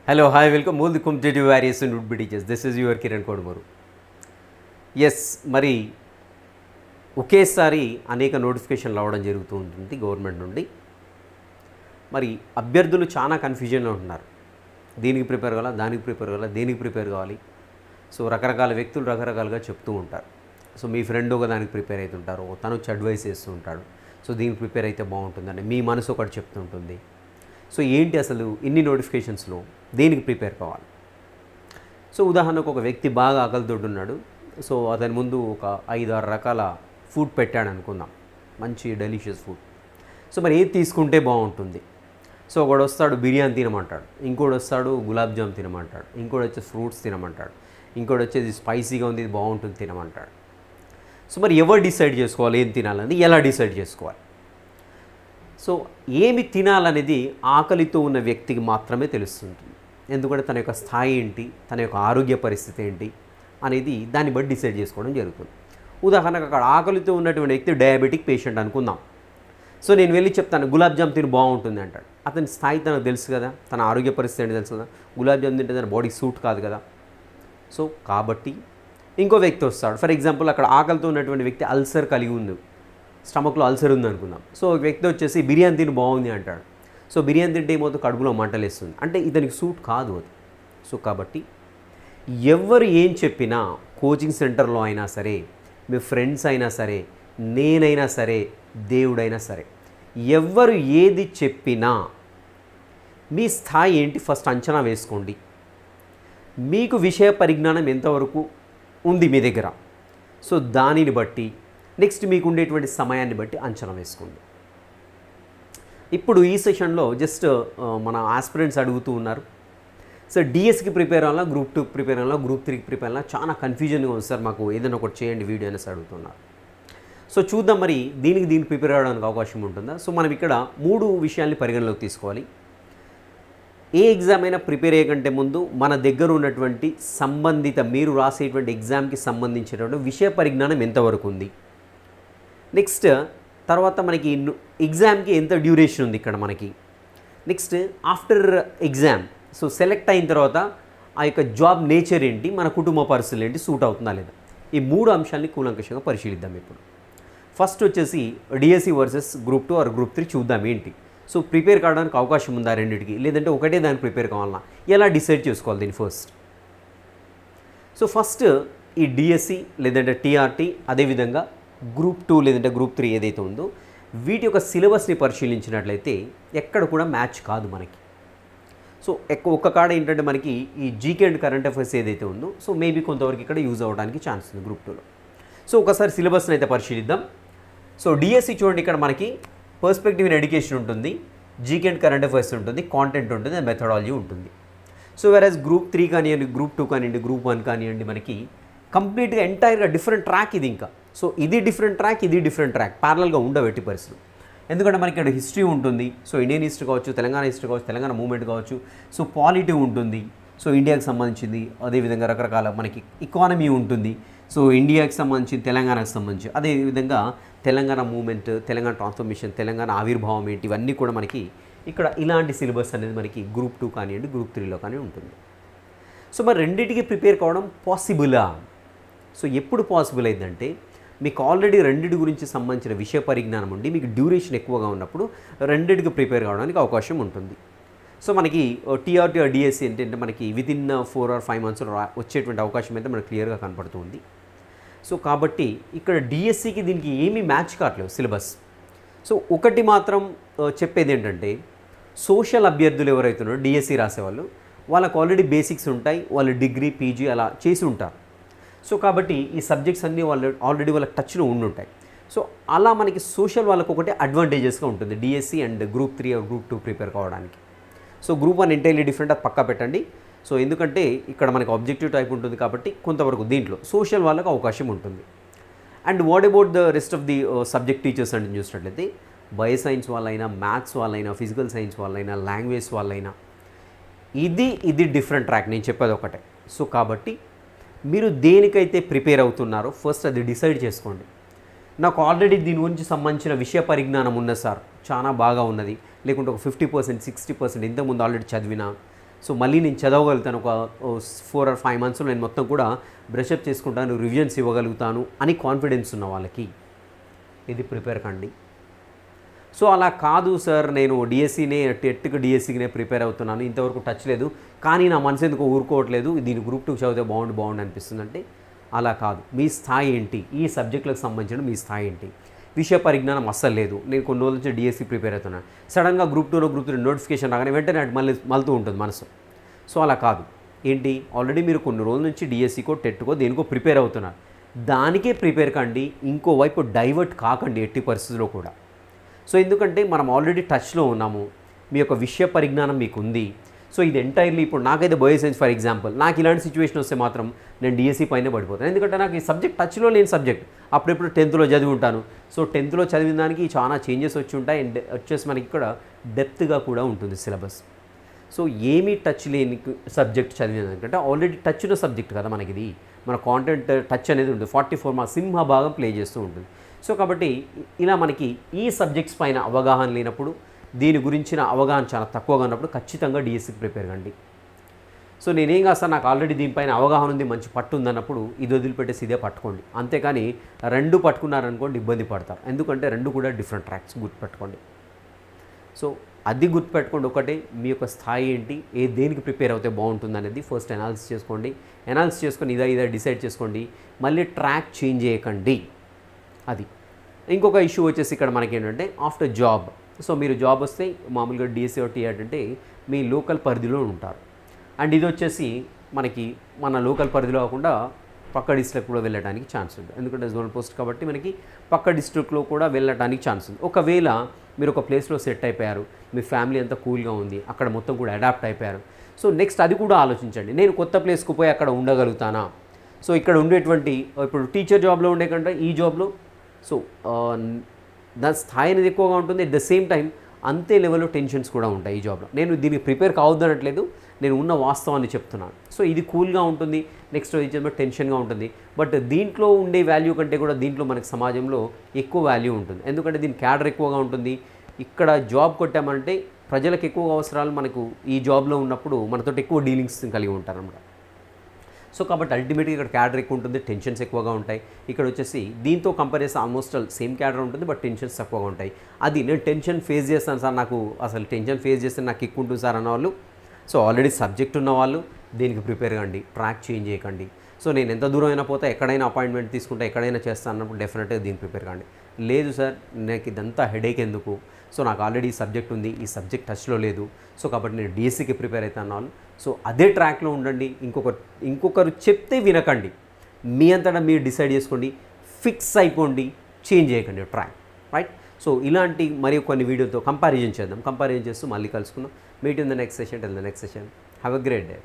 Hello, hi, welcome all the competitive various and would be teachers. This is your Kiran Kodumuru. Yes, మరి ఒకేసారి అనేక నోటిఫికేషన్లు రావడం జరుగుతూ ఉంటుంది గవర్నమెంట్ నుండి. మరి అభ్యర్థులు చాలా కన్ఫ్యూజన్లో ఉంటున్నారు. దీనికి ప్రిపేర్ కావాలా, దానికి ప్రిపేర్ కావాలా, దేనికి ప్రిపేర్ కావాలి. సో రకరకాల వ్యక్తులు రకరకాలుగా చెప్తూ ఉంటారు. సో మీ ఫ్రెండ్ ఒక దానికి ప్రిపేర్ అవుతుంటారు, తను వచ్చి అడ్వైస్ చేస్తూ ఉంటాడు. సో దీనికి ప్రిపేర్ అయితే బాగుంటుందని మీ మనసు ఒకటి చెప్తుంటుంది. సో ఏంటి అసలు ఇన్ని నోటిఫికేషన్స్లో దేనికి ప్రిపేర్ కావాలి. సో ఉదాహరణకు ఒక వ్యక్తి బాగా ఆకలితో ఉన్నాడు. సో అతని ముందు ఒక 5-6 రకాల ఫుడ్ పెట్టాడు అనుకుందాం, మంచి డెలిషియస్ ఫుడ్. సో మరి ఏది తీసుకుంటే బాగుంటుంది. సో ఒకడు వస్తాడు బిర్యానీ తినమంటాడు, ఇంకోటి వస్తాడు గులాబ్ జామ్ తినమంటాడు, ఇంకోటి వచ్చేసి ఫ్రూట్స్ తినమంటాడు, ఇంకోటి వచ్చేసి స్పైసీగా ఉంది ఇది బాగుంటుంది తినమంటాడు. సో మరి ఎవరు డిసైడ్ చేసుకోవాలి ఏం తినాలని, ఎలా డిసైడ్ చేసుకోవాలి. సో ఏమి తినాలనేది ఆకలితో ఉన్న వ్యక్తికి మాత్రమే తెలుస్తుంటుంది. ఎందుకంటే తన యొక్క స్థాయి ఏంటి, తన యొక్క ఆరోగ్య పరిస్థితి ఏంటి అనేది దాన్ని బట్టి డిసైడ్ చేసుకోవడం జరుగుతుంది. ఉదాహరణకు అక్కడ ఆకలితో ఉన్నటువంటి వ్యక్తి డయాబెటిక్ పేషెంట్ అనుకుందాం. సో నేను వెళ్ళి చెప్తాను గులాబ్ జామ్ తిని బాగుంటుంది అంటాడు. అతని స్థాయి తనకు తెలుసు కదా, తన ఆరోగ్య పరిస్థితి ఏంటి తెలుసు కదా. గులాబ్ జామ్ తింటే తన బాడీ సూట్ కాదు కదా. సో కాబట్టి ఇంకో వ్యక్తి వస్తాడు. ఫర్ ఎగ్జాంపుల్ అక్కడ ఆకలితో ఉన్నటువంటి వ్యక్తి అల్సర్ కలిగి ఉంది, స్టమక్లో అల్సర్ ఉంది అనుకుందాం. సో ఒక వ్యక్తి వచ్చేసి బిర్యానీ తిని బాగుంది అంటాడు. సో బిర్యానీ తింటే ఏమవుతుంది, కడుపులో మంటలేస్తుంది, అంటే ఇతనికి సూట్ కాదు అది. సో కాబట్టి ఎవరు ఏం చెప్పినా, కోచింగ్ సెంటర్లో అయినా సరే, మీ ఫ్రెండ్స్ అయినా సరే, నేనైనా సరే, దేవుడైనా సరే, ఎవరు ఏది చెప్పినా మీ స్థాయి ఏంటి ఫస్ట్ అంచనా వేసుకోండి. మీకు విషయ పరిజ్ఞానం ఎంతవరకు ఉంది మీ దగ్గర, సో దానిని బట్టి నెక్స్ట్ మీకు ఉండేటువంటి సమయాన్ని బట్టి అంచనా వేసుకోండి. ఇప్పుడు ఈ సెషన్లో జస్ట్ మన ఆస్పిరెంట్స్ అడుగుతూ ఉన్నారు, సో డిఎస్కి ప్రిపేర్ అవ్వాలా, గ్రూప్ 2 ప్రిపేర్ అవ్వాలా, గ్రూప్ 3కి ప్రిపేర్ అవ్వాలా, చాలా కన్ఫ్యూజన్గా ఉంది సార్, మాకు ఏదైనా ఒకటి చేయండి వీడియో అనేసి అడుగుతున్నారు. సో చూద్దాం మరి దీనికి ప్రిపేర్ అవ్వడానికి అవకాశం ఉంటుందా. సో మనం ఇక్కడ 3 విషయాల్ని పరిగణలోకి తీసుకోవాలి. ఏ ఎగ్జామ్ అయినా ప్రిపేర్ అయ్యే కంటే ముందు మన దగ్గర ఉన్నటువంటి సంబంధిత మీరు రాసేటువంటి ఎగ్జామ్కి సంబంధించినటువంటి విషయ పరిజ్ఞానం ఎంతవరకు ఉంది. నెక్స్ట్ తర్వాత మనకి ఎగ్జామ్కి ఎంత డ్యూరేషన్ ఉంది ఇక్కడ మనకి. Next after exam so select అయిన తర్వాత ఆ యొక్క జాబ్ నేచర్ ఏంటి, మన కుటుంబ పరిస్థితులు ఏంటి, సూట్ అవుతుందా లేదా, ఈ 3 అంశాలని కూలంకషంగా పరిశీలిద్దాం. ఇప్పుడు ఫస్ట్ వచ్చేసి DSC versus group 2 or group 3 చూద్దాం ఏంటి. సో ప్రిపేర్ కావడానికి అవకాశం ఉందా రెండింటికి, లేదంటే ఒకటే దానికి ప్రిపేర్ కావాలన్నా, ఎలా డిసైడ్ చేసుకోవాలి దీన్ని ఫస్ట్. సో ఫస్ట్ ఈ డిఎస్సి లేదంటే టీఆర్టీ అదేవిధంగా గ్రూప్ 2 లేదంటే గ్రూప్ 3 ఏదైతే ఉందో వీటి యొక్క సిలబస్ని పరిశీలించినట్లయితే ఎక్కడ కూడా మ్యాచ్ కాదు మనకి. సో ఒక్క కాడ ఏంటంటే మనకి ఈ జీకే అండ్ కరెంట్ అఫైర్స్ ఏదైతే ఉందో సో మేబీ కొంతవరకు ఇక్కడ యూజ్ అవ్వడానికి ఛాన్స్ ఉంది గ్రూప్ 2లో. సో ఒకసారి సిలబస్ని అయితే పరిశీలిద్దాం. సో డిఎస్సి చూడండి, ఇక్కడ మనకి పర్స్పెక్టివ్ ఇన్ ఎడ్యుకేషన్ ఉంటుంది, జీకే అండ్ కరెంట్ అఫైర్స్ ఉంటుంది, కాంటెంట్ ఉంటుంది, మెథడాలజీ ఉంటుంది. సో వెరాజ్ గ్రూప్ 3 కానివ్వండి, గ్రూప్ 2 కానివ్వండి, గ్రూప్ 1 కానివ్వండి, మనకి కంప్లీట్గా ఎంటైర్గా డిఫరెంట్ ట్రాక్ ఇది. ఇంకా సో ఇది డిఫరెంట్ ట్రాక్, ఇది డిఫరెంట్ ట్రాక్, ప్యారలల్గా ఉండబెట్టి పరిస్థితులు. ఎందుకంటే మనకి ఇక్కడ హిస్టరీ ఉంటుంది, సో ఇండియన్ హిస్టరీ కావచ్చు, తెలంగాణ హిస్టరీ కావచ్చు, తెలంగాణ మూవ్మెంట్ కావచ్చు, సో పాలిటీ ఉంటుంది, సో ఇండియాకి సంబంధించింది, అదేవిధంగా రకరకాల మనకి ఎకానమీ ఉంటుంది, సో ఇండియాకి సంబంధించి, తెలంగాణకు సంబంధించి, అదేవిధంగా తెలంగాణ మూవ్మెంట్, తెలంగాణ ట్రాన్స్ఫర్మేషన్, తెలంగాణ ఆవిర్భావం ఏంటి, ఇవన్నీ కూడా మనకి ఇక్కడ ఇలాంటి సిలబస్ అనేది మనకి గ్రూప్ 2 కానివ్వండి, గ్రూప్ 3లో కానీ ఉంటుంది. సో మరి రెండింటికి ప్రిపేర్ కావడం పాసిబులా. సో ఎప్పుడు పాసిబుల్ అయిందంటే మీకు ఆల్రెడీ రెండింటి గురించి సంబంధించిన విషయ పరిజ్ఞానం ఉండి మీకు డ్యూరేషన్ ఎక్కువగా ఉన్నప్పుడు రెండింటికి ప్రిపేర్ కావడానికి అవకాశం ఉంటుంది. సో మనకి టీఆర్టీ ఆర్ డిఎస్సి ఏంటంటే మనకి వితిన్ 4 or 5 months వచ్చేటువంటి అవకాశం అయితే మనకు క్లియర్గా కనపడుతుంది. సో కాబట్టి ఇక్కడ డిఎస్సికి దీనికి ఏమీ మ్యాచ్ కావట్లేదు సిలబస్. సో ఒకటి మాత్రం చెప్పేది ఏంటంటే సోషల్ అభ్యర్థులు ఎవరైతే ఉన్నారో డిఎస్సి రాసేవాళ్ళు వాళ్ళకు ఆల్రెడీ బేసిక్స్ ఉంటాయి, వాళ్ళు డిగ్రీ పీజీ అలా చేసి ఉంటారు. సో కాబట్టి ఈ సబ్జెక్ట్స్ అన్నీ వాళ్ళు ఆల్రెడీ వాళ్ళకి టచ్లో ఉండుంటాయి. సో అలా మనకి సోషల్ వాళ్ళకు ఒకటి అడ్వాంటేజెస్గా ఉంటుంది DSC and group 3 or group 2 prepare కావడానికి. సో గ్రూప్ 1 ఎంటైర్లీ డిఫరెంట్, అది పక్కా పెట్టండి. సో ఎందుకంటే ఇక్కడ మనకి ఆబ్జెక్టివ్ టైప్ ఉంటుంది కాబట్టి కొంతవరకు దీంట్లో సోషల్ వాళ్ళకు అవకాశం ఉంటుంది. And what about the rest of the subject teachers అంటే చూసినట్లయితే బయో సైన్స్ వాళ్ళైనా, మ్యాథ్స్ వాళ్ళైనా, ఫిజికల్ సైన్స్ వాళ్ళైనా, లాంగ్వేజ్ వాళ్ళైనా, ఇది డిఫరెంట్ ట్రాక్, నేను చెప్పేది ఒకటే. సో కాబట్టి మీరు దేనికైతే ప్రిపేర్ అవుతున్నారో ఫస్ట్ అది డిసైడ్ చేసుకోండి. నాకు ఆల్రెడీ దీని గురించి సంబంధించిన విషయ పరిజ్ఞానం ఉన్నది సార్, చాలా బాగా ఉన్నది, లేకుంటే ఒక 50%, 60% ఇంతకుముందు ఆల్రెడీ చదివినా, సో మళ్ళీ నేను చదవగలుగుతాను, ఒక 4 or 5 monthsలో నేను మొత్తం కూడా బ్రషప్ చేసుకుంటాను, రివిజన్స్ ఇవ్వగలుగుతాను అని కాన్ఫిడెన్స్ ఉన్న వాళ్ళకి ఇది ప్రిపేర్ కండి. సో అలా కాదు సార్, నేను డిఎస్సీనే టెట్కి డిఎస్సీనే ప్రిపేర్ అవుతున్నాను, ఇంతవరకు టచ్ లేదు, కానీ నా మనసు ఎందుకు ఊరుకోవట్లేదు, దీని గ్రూప్ 2 చదివితే బాగుండు అనిపిస్తుందంటే అలా కాదు. మీ స్థాయి ఏంటి, ఈ సబ్జెక్టులకు సంబంధించిన మీ స్థాయి ఏంటి, విషయ పరిజ్ఞానం అస్సలు లేదు, నేను కొన్ని రోజుల నుంచి డిఎస్సీ ప్రిపేర్ అవుతున్నాను, సడన్గా గ్రూప్ 2లో గ్రూప్ 3 నోటిఫికేషన్ రాగానే వెంటనే అటు మళ్ళీ ఉంటుంది మనసు. సో అలా కాదు. ఏంటి, ఆల్రెడీ మీరు కొన్ని రోజుల నుంచి డిఎస్సీకో టెట్కో దేనికో ప్రిపేర్ అవుతున్నారు, దానికే ప్రిపేర్ కండి, ఇంకోవైపు డైవర్ట్ కాకండి ఎట్టి పరిస్థితుల్లో కూడా. సో ఎందుకంటే మనం ఆల్రెడీ టచ్లో ఉన్నాము, మీ యొక్క విషయ పరిజ్ఞానం మీకు ఉంది. సో ఇది ఎంటైర్లీ ఇప్పుడు నాకైతే బయోసైన్స్ ఫర్ ఎగ్జాంపుల్, నాకు ఇలాంటి సిచ్యువేషన్ వస్తే మాత్రం నేను డిఎస్సీ పైనే పడిపోతాను, ఎందుకంటే నాకు ఈ సబ్జెక్ట్ టచ్లో లేని సబ్జెక్ట్. అప్పుడెప్పుడు 10th చదివి ఉంటాను. సో 10th చదివిన దానికి చాలా చేంజెస్ వచ్చి ఉంటాయి, అండ్ వచ్చేసి మనకి ఇక్కడ డెప్త్గా కూడా ఉంటుంది సిలబస్. సో ఏమీ టచ్ లేని సబ్జెక్ట్ చదివిందంటే ఆల్రెడీ టచ్ ఉన్న సబ్జెక్ట్ కదా మనకి, ఇది మన కాంటెంట్ టచ్ అనేది ఉంటుంది, 44 మార్క్స్ సింహభాగం ప్లే చేస్తూ ఉంటుంది. సో కాబట్టి ఇలా మనకి ఈ సబ్జెక్ట్స్ పైన అవగాహన లేనప్పుడు, దీని గురించిన అవగాహన చాలా తక్కువగా ఉన్నప్పుడు ఖచ్చితంగా డిఎస్సీకి ప్రిపేర్ కండి. సో నేనేం కాదు సార్, నాకు ఆల్రెడీ దీనిపైన అవగాహన ఉంది, మంచి పట్టు ఉందన్నప్పుడు ఇది వదిలిపెట్టేసి ఇదే పట్టుకోండి. అంతేకాని 2 పట్టుకున్నారనుకోండి ఇబ్బంది పడతారు, ఎందుకంటే 2 కూడా డిఫరెంట్ ట్రాక్స్, గుర్తుపెట్టుకోండి. సో అది గుర్తుపెట్టుకోండి. ఒకటే మీ యొక్క స్థాయి ఏంటి, దేనికి ప్రిపేర్ అవుతే బాగుంటుంది అనేది ఫస్ట్ అనాలిసిస్ చేసుకోండి. అనాలిసిస్ చేసుకొని ఇదా డిసైడ్ చేసుకోండి, మళ్ళీ ట్రాక్ చేంజ్ చేయకండి. అది ఇంకొక ఇష్యూ వచ్చేసి ఇక్కడ మనకి ఏంటంటే ఆఫ్టర్ జాబ్. సో మీరు జాబ్ వస్తే మామూలుగా డిఎస్సీ ఒకటి ఏంటంటే మీ లోకల్ పరిధిలో ఉంటారు, అండ్ ఇది వచ్చేసి మనకి మన లోకల్ పరిధిలో కాకుండా పక్క డిస్ట్రిక్ట్ కూడా వెళ్ళడానికి ఛాన్స్ ఉంది, ఎందుకంటే జోనల్ పోస్ట్ కాబట్టి మనకి పక్క డిస్ట్రిక్ట్లో కూడా వెళ్ళడానికి ఛాన్స్ ఉంది. ఒకవేళ మీరు ఒక ప్లేస్లో సెట్ అయిపోయారు, మీ ఫ్యామిలీ అంతా కూల్గా ఉంది, అక్కడ మొత్తం కూడా అడాప్ట్ అయిపోయారు, సో నెక్స్ట్ అది కూడా ఆలోచించండి, నేను కొత్త ప్లేస్కి పోయి అక్కడ ఉండగలుగుతానా. సో ఇక్కడ ఉండేటువంటి ఇప్పుడు టీచర్ జాబ్లో ఉండే కంటే ఈ జాబ్లో సో దాని స్థాయి అనేది ఎక్కువగా ఉంటుంది, ఎట్ ద సేమ్ టైం అంతే లెవెల్లో టెన్షన్స్ కూడా ఉంటాయి ఈ జాబ్లో. నేను దీనికి ప్రిపేర్ కావద్దనట్లేదు, నేను ఉన్న వాస్తవాన్ని చెప్తున్నాను. సో ఇది కూల్గా ఉంటుంది, నెక్స్ట్ వచ్చేసి టెన్షన్గా ఉంటుంది, బట్ దీంట్లో ఉండే వాల్యూ కంటే కూడా దీంట్లో మనకి సమాజంలో ఎక్కువ వాల్యూ ఉంటుంది, ఎందుకంటే దీని క్యాడర్ ఎక్కువగా ఉంటుంది. ఇక్కడ జాబ్ కొట్టామంటే ప్రజలకు ఎక్కువ అవసరాలు మనకు ఈ జాబ్లో ఉన్నప్పుడు మనతో ఎక్కువ డీలింగ్స్ కలిగి ఉంటారన్నమాట. సో కాబట్టి అల్టిమేట్గా ఇక్కడ క్యాడర్ ఎక్కువ ఉంటుంది, టెన్షన్స్ ఎక్కువగా ఉంటాయి. ఇక్కడ వచ్చేసి దీంతో కంపేర్ చేస్తే ఆల్మోస్ట్ సేమ్ క్యాడర్ ఉంటుంది, బట్ టెన్షన్స్ తక్కువగా ఉంటాయి. అది నేను టెన్షన్ ఫేస్ చేస్తాను సార్, నాకు అసలు టెన్షన్ ఫేస్ చేస్తే నాకు ఎక్కువ ఉంటుంది సార్ అన్నవాళ్ళు, సో ఆల్రెడీ సబ్జెక్ట్ ఉన్నవాళ్ళు దీనికి ప్రిపేర్ కండి, ట్రాక్ చేంజ్ చేయకండి. సో నేను ఎంత దూరం అయినా పోతే, ఎక్కడైనా అపాయింట్మెంట్ తీసుకుంటే, ఎక్కడైనా చేస్తాను అన్నప్పుడు డెఫినెట్గా దీనికి ప్రిపేర్ కండి. లేదు సార్ నాకు ఇదంతా హెడేక్ ఎందుకు, సో నాకు ఆల్రెడీ సబ్జెక్ట్ ఉంది, ఈ సబ్జెక్ట్ టచ్లో లేదు, సో కాబట్టి నేను డిఎస్సీకి ప్రిపేర్ అవుతాను వాళ్ళు, సో అదే ట్రాక్లో ఉండండి. ఇంకొకరు చెప్తే వినకండి, మీ అంతటా మీరు డిసైడ్ చేసుకోండి, ఫిక్స్ అయిపోండి, చేంజ్ చేయకండి ట్రాక్, రైట్. సో ఇలాంటి మరి కొన్ని వీడియోతో కంపారిజన్ చేద్దాం, కంపారిజన్ చేస్తూ మళ్ళీ కలుసుకుందాం. Meet in the next session, till the next session, have a great day.